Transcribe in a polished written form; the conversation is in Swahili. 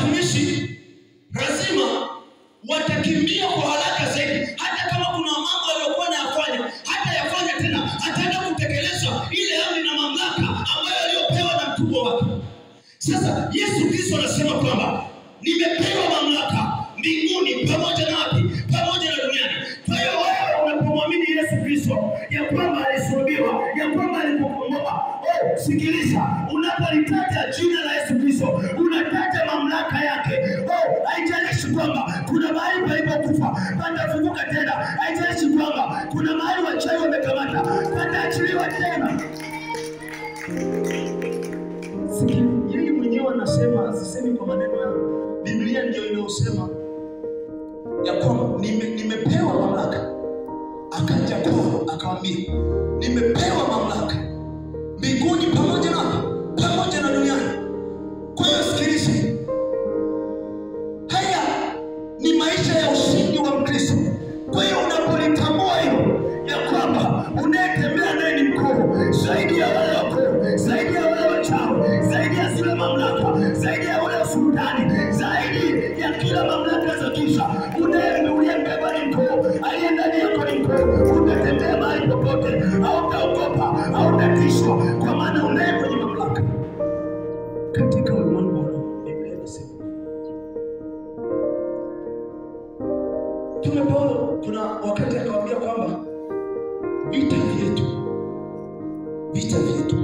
watumishi lazima watakimbia kwa haraka zaidi. Hata kama kuna mambo aliyokuwa anayafanya, hata yafanya tena, ataenda kutekeleza ile amri na mamlaka ambayo aliyopewa na mkubwa wake. Sasa Yesu Kristo anasema kwamba nimepewa mamlaka mbinguni pamoja na wapi? Pamoja na duniani. Kwa hiyo wewe unapomwamini Yesu Kristo ya kwamba alisulubiwa, ya kwamba alipokomboa, sikiliza, unapolitaja jina la Yesu Kristo, unataja mamlaka yake. Haijalishi kwamba kuna mahali palipokufa patafufuka tena. Haijalishi kwamba kuna mahali wachawi wamekamata pataachiliwa tena. Yeye mwenyewe anasema, asisemi kwa maneno yangu. Biblia ndio inayosema ya kwamba nimepewa mamlaka. Akaja kwao akamwambia, nimepewa mamlaka mbinguni pamoja na duniani. Kwa hiyo sikiliza, haya ni maisha ya ushindi wa Mkristo. Kwa hiyo unapolitambua hilo ya kwamba unayetembea naye ni mkuu zaidi ya wale wakuu, zaidi ya wale wachawi, zaidi ya zile mamlaka, zaidi ya wale sultani, zaidi ya kila mamlaka za kisha, unayembeba ni mkuu, aliye ndani yako ni mkuu. Utatembea mahali popote, hautaogopa, hautatishwa, kwa maana unaye kwenye mamlaka. Katika ulimwengu huu Biblia inasema Mtume Paulo kuna wakati akawaambia kwamba vita vyetu